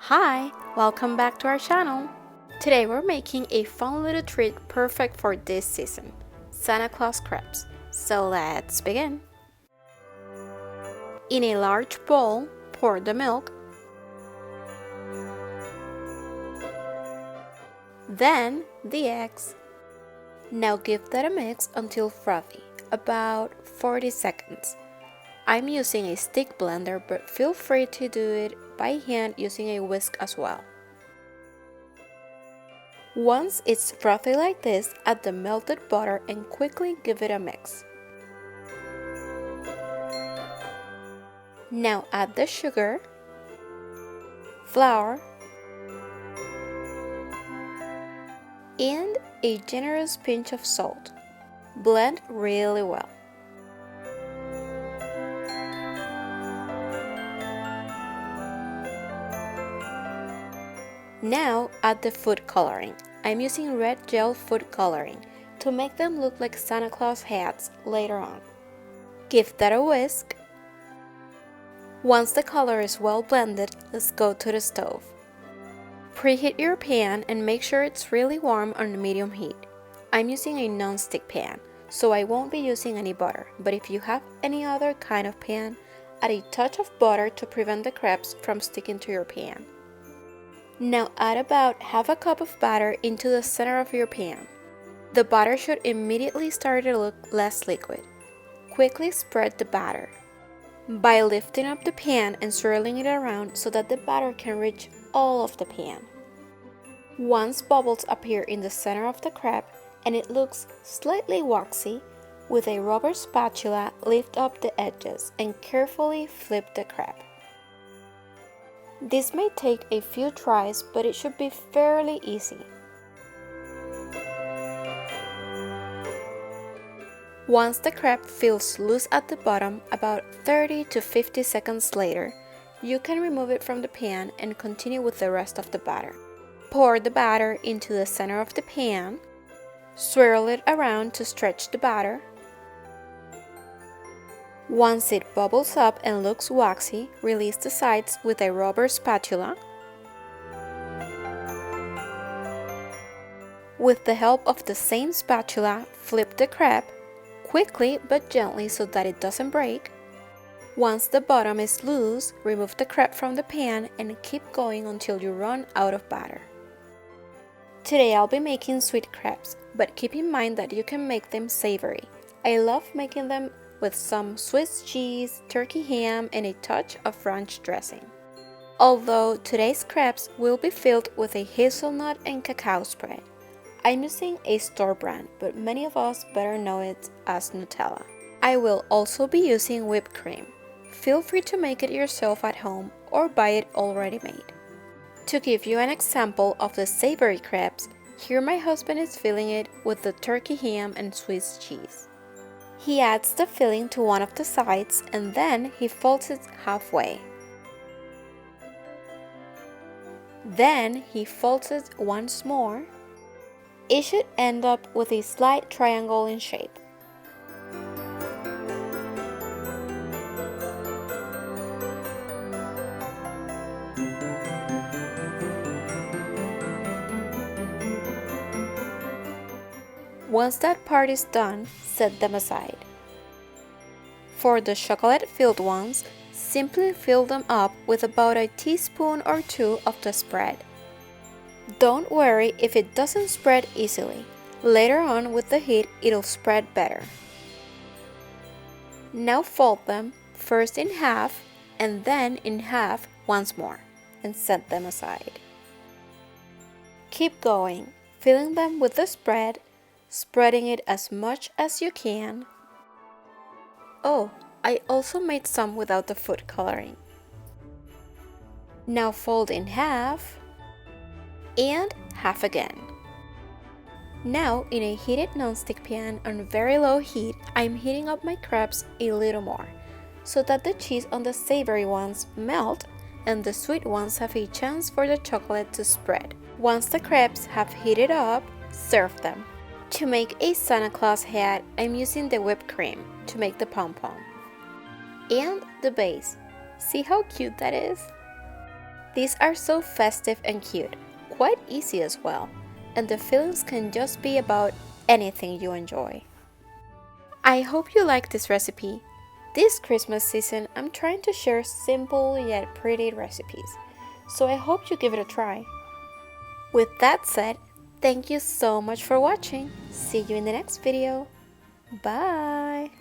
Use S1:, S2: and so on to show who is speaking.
S1: Hi, welcome back to our channel. Today we're making a fun little treat perfect for this season, Santa Claus crepes. So let's begin. In a large bowl, pour the milk, then the eggs. Now give that a mix until frothy, about 40 seconds. I'm using a stick blender, but feel free to do it by hand using a whisk as well. Once it's frothy like this, add the melted butter and quickly give it a mix. Now add the sugar, flour, and a generous pinch of salt. Blend really well. Now add the food coloring. I'm using red gel food coloring to make them look like Santa Claus hats later on. Give that a whisk. Once the color is well blended, let's go to the stove. Preheat your pan and make sure it's really warm on medium heat. I'm using a non-stick pan, so I won't be using any butter, but if you have any other kind of pan, add a touch of butter to prevent the crepes from sticking to your pan. Now add about half a cup of batter into the center of your pan. The batter should immediately start to look less liquid. Quickly spread the batter by lifting up the pan and swirling it around so that the batter can reach all of the pan. Once bubbles appear in the center of the crepe and it looks slightly waxy, with a rubber spatula lift up the edges and carefully flip the crepe. This may take a few tries, but it should be fairly easy. Once the crepe feels loose at the bottom, about 30 to 50 seconds later, you can remove it from the pan and continue with the rest of the batter. Pour the batter into the center of the pan, swirl it around to stretch the batter. Once it bubbles up and looks waxy, release the sides with a rubber spatula. With the help of the same spatula, flip the crepe, quickly but gently so that it doesn't break. Once the bottom is loose, remove the crepe from the pan and keep going until you run out of batter. Today I'll be making sweet crepes, but keep in mind that you can make them savory. I love making them with some Swiss cheese, turkey ham, and a touch of ranch dressing. Although today's crepes will be filled with a hazelnut and cacao spread. I'm using a store brand, but many of us better know it as Nutella. I will also be using whipped cream. Feel free to make it yourself at home or buy it already made. To give you an example of the savory crepes, here my husband is filling it with the turkey ham and Swiss cheese. He adds the filling to one of the sides and then he folds it halfway. Then he folds it once more. It should end up with a slight triangle in shape. Once that part is done, set them aside. For the chocolate-filled ones, simply fill them up with about a teaspoon or two of the spread. Don't worry if it doesn't spread easily. Later on with the heat, it'll spread better. Now fold them, first in half and then in half once more, and set them aside. Keep going, filling them with the spread, spreading it as much as you can. Oh, I also made some without the food coloring. Now fold in half and half again. Now in a heated nonstick pan on very low heat, I'm heating up my crepes a little more so that the cheese on the savory ones melt and the sweet ones have a chance for the chocolate to spread. Once the crepes have heated up, serve them. To make a Santa Claus hat, I'm using the whipped cream to make the pom-pom. And the base. See how cute that is? These are so festive and cute, quite easy as well, and the fillings can just be about anything you enjoy. I hope you like this recipe. This Christmas season, I'm trying to share simple yet pretty recipes, so I hope you give it a try. With that said, thank you so much for watching. See you in the next video. Bye!